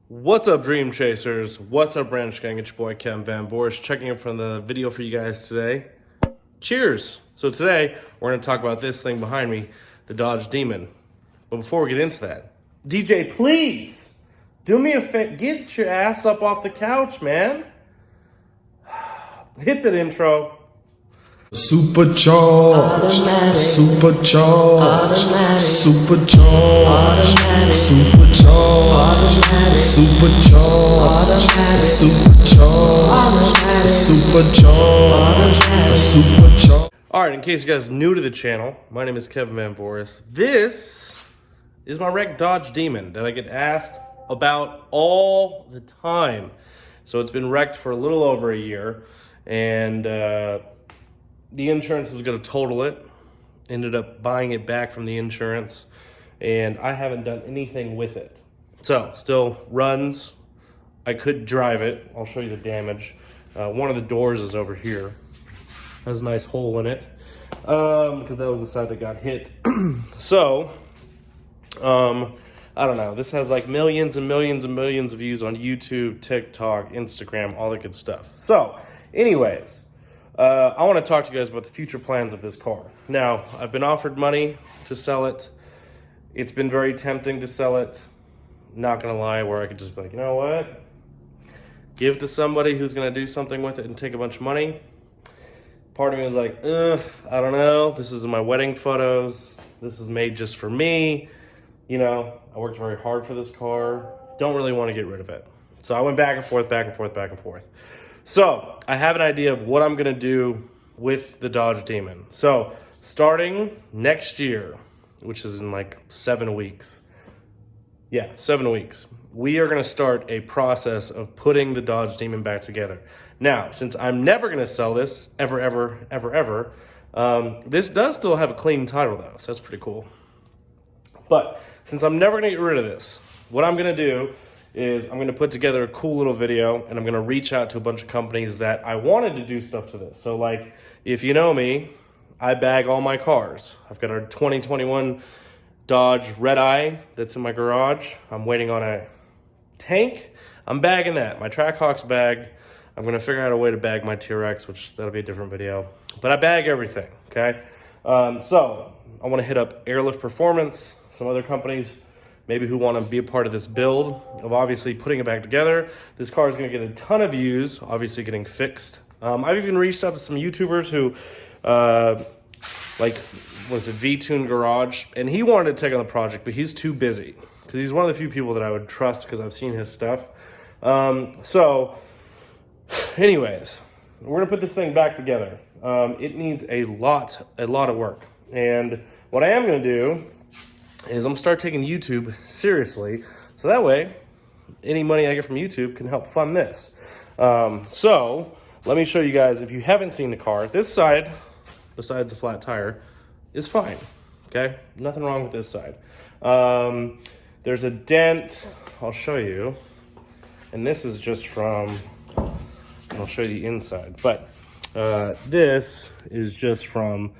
What's up, Dream Chasers? What's up, Branch Gang? It's your boy, Kevin Van Boris, checking in from the video for you guys today. Cheers! So today, we're going to talk about this thing behind me, the Dodge Demon. But before we get into that, DJ, please, do me a favor, get your ass up off the couch, man. Hit that intro. Supercharged, supercharged, supercharged, supercharged, supercharged, supercharged, supercharged. All right, in case you guys are new to the channel, my name is Kevin Van Boris. This is my wrecked Dodge Demon that I get asked about all the time. So it's been wrecked for a little over a year, and the insurance was going to total it. Ended up buying it back from the insurance, and I haven't done anything with it. So, still runs. I could drive it. I'll show you the damage. One of the doors is over here. Has a nice hole in it, because that was the side that got hit. So, I don't know. This has like millions and millions and millions of views on YouTube, TikTok, Instagram, all that good stuff. So, anyways, I want to talk to you guys about the future plans of this car. Now, I've been offered money to sell it. It's been very tempting to sell it. Not going to lie, where I could just be like, you know what? Give to somebody who's going to do something with it and take a bunch of money. Part of me was like, I don't know. This is my wedding photos. This was made just for me. You know, I worked very hard for this car. Don't really want to get rid of it. So I went back and forth, back and forth, back and forth. So I have an idea of what I'm going to do with the Dodge Demon. So starting next year, which is in like 7 weeks. Yeah, 7 weeks. We are going to start a process of putting the Dodge Demon back together. Now, since I'm never going to sell this, ever, this does still have a clean title though, so that's pretty cool. But since I'm never going to get rid of this, what I'm going to do is I'm going to put together a cool little video, and I'm going to reach out to a bunch of companies that I wanted to do stuff to this. So like, if you know me, I bag all my cars. I've got a 2021 Dodge Red Eye that's in my garage. I'm waiting on a tank. I'm bagging that. My Trackhawk's bagged. I'm going to figure out a way to bag my TRX, which that'll be a different video. But I bag everything, okay? So I want to hit up Airlift Performance, some other companies, maybe who want to be a part of this build of obviously putting it back together. This car is going to get a ton of views, obviously getting fixed. I've even reached out to some YouTubers who, like, was it V-Tune Garage? And he wanted to take on the project, but he's too busy because he's one of the few people that I would trust because I've seen his stuff. So, anyways, we're going to put this thing back together. It needs a lot of work. And what I am going to do is I'm going to start taking YouTube seriously, so that way any money I get from YouTube can help fund this. So let me show you guys, if you haven't seen the car, this side, besides the flat tire, is fine, okay? Nothing wrong with this side. There's a dent, I'll show you, and this is just from, and I'll show you the inside, but this is just from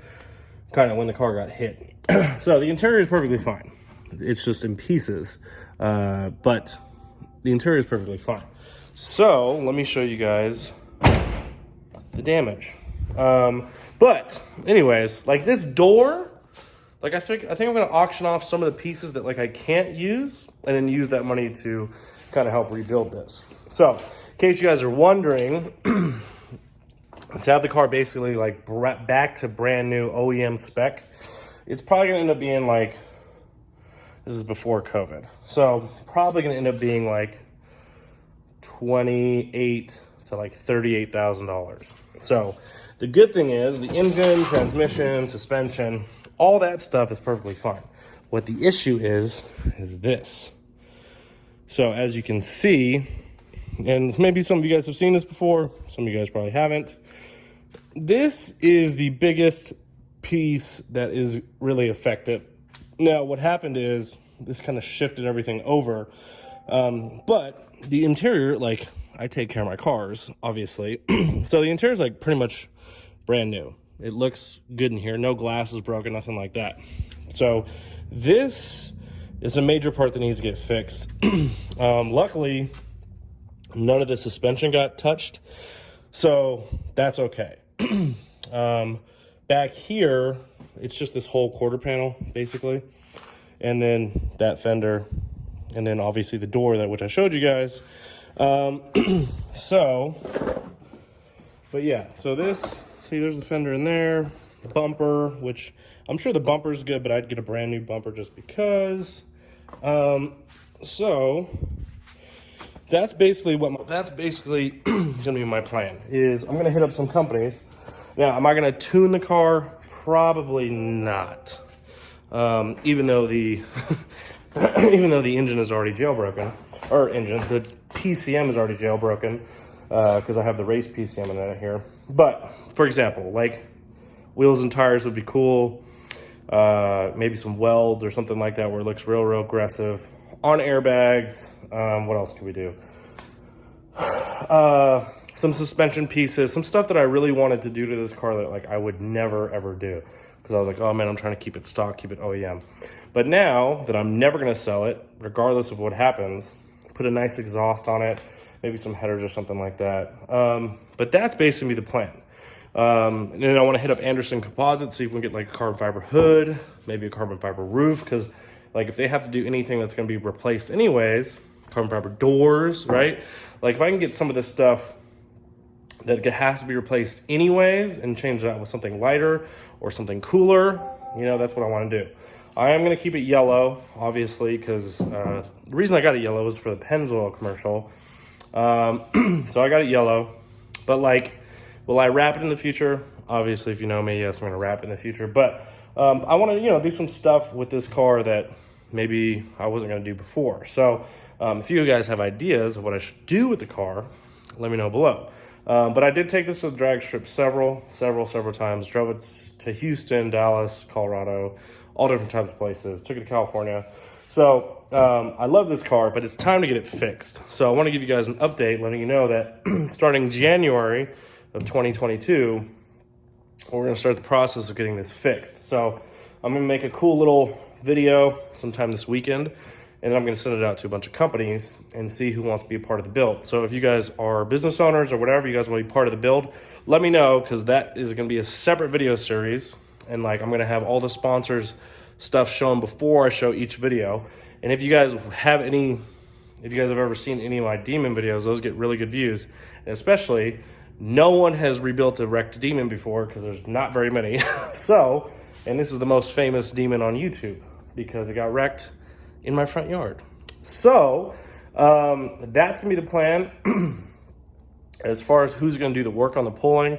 kind of when the car got hit. So the interior is perfectly fine. It's just in pieces, but the interior is perfectly fine. So let me show you guys the damage. But anyways, like this door, like I think I'm gonna auction off some of the pieces that like I can't use, and then use that money to kind of help rebuild this. So in case you guys are wondering, to have the car basically like back to brand new OEM spec, it's probably gonna end up being like, this is before COVID, so probably gonna end up being like $28,000 to like $38,000. So the good thing is the engine, transmission, suspension, all that stuff is perfectly fine. What the issue is this. So as you can see, and maybe some of you guys have seen this before, some of you guys probably haven't, this is the biggest piece that is really affected. Now, what happened is this kind of shifted everything over, but the interior, like, I take care of my cars, obviously, so the interior is like pretty much brand new. It looks good in here. No glass is broken, nothing like that. So this it's a major part that needs to get fixed. Luckily, none of the suspension got touched, so that's okay. Back here, it's just this whole quarter panel, basically. And then that fender, and then obviously the door, which I showed you guys. But yeah, so see, there's the fender in there, the bumper, which I'm sure the bumper's good, but I'd get a brand new bumper just because. So that's basically gonna be my plan. Is I'm gonna hit up some companies. Now, am I gonna tune the car? Probably not. Even though the engine is already jailbroken, the PCM is already jailbroken, because I have the race PCM in it here. But for example, like wheels and tires would be cool. Maybe some welds or something like that where it looks real aggressive. On airbags, what else can we do? Some suspension pieces, some stuff that I really wanted to do to this car that like I would never ever do, because I was like, oh man, I'm trying to keep it stock, keep it OEM. But now that I'm never going to sell it, regardless of what happens, put a nice exhaust on it, maybe some headers or something like that. But that's basically the plan. And then I want to hit up Anderson Composites, see if we can get like a carbon fiber hood, maybe a carbon fiber roof, because like if they have to do anything that's going to be replaced anyways, carbon fiber doors, right? Like if I can get some of this stuff that has to be replaced anyways and change that with something lighter or something cooler, that's what I want to do. I am going to keep it yellow, obviously, because the reason I got it yellow was for the Pennzoil commercial. So I got it yellow, but like, will I wrap it in the future? Obviously, if you know me, yes, I'm going to wrap it in the future. But I want to, do some stuff with this car that maybe I wasn't going to do before. So if you guys have ideas of what I should do with the car, let me know below. But I did take this to the drag strip several times. Drove it to Houston, Dallas, Colorado, all different types of places. Took it to California. So I love this car, but it's time to get it fixed. So I want to give you guys an update, letting you know that starting January of 2022, we're going to start the process of getting this fixed. So I'm going to make a cool little video sometime this weekend, and then I'm going to send it out to a bunch of companies and see who wants to be a part of the build. So if you guys are business owners or whatever, you guys want to be part of the build, let me know, because that is going to be a separate video series. And like, I'm going to have all the sponsors stuff shown before I show each video. And if you guys have ever seen any of my Demon videos, those get really good views. And especially, no one has rebuilt a wrecked Demon before, because there's not very many. So, and this is the most famous Demon on YouTube, because it got wrecked in my front yard. So, that's going to be the plan. As far as who's going to do the work on the pulling,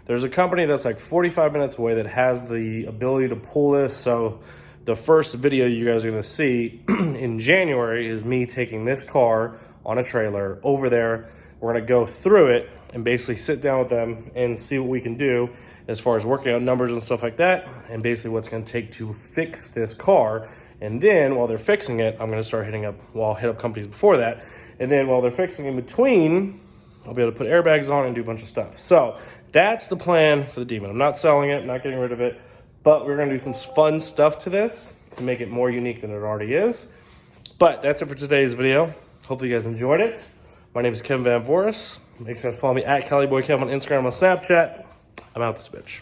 there's a company that's like 45 minutes away that has the ability to pull this. So the first video you guys are going to see in January is me taking this car on a trailer over there. We're going to go through it and basically sit down with them and see what we can do as far as working out numbers and stuff like that, and basically what's going to take to fix this car. And then while they're fixing it, I'm going to start I'll hit up companies before that. And then while they're fixing in between, I'll be able to put airbags on and do a bunch of stuff. So that's the plan for the Demon. I'm not selling it, not getting rid of it, but we're going to do some fun stuff to this to make it more unique than it already is. But that's it for today's video. Hopefully you guys enjoyed it. My name is Kevin Van Voris. Make sure to follow me at CaliBoyKev on Instagram and Snapchat. I'm out this bitch.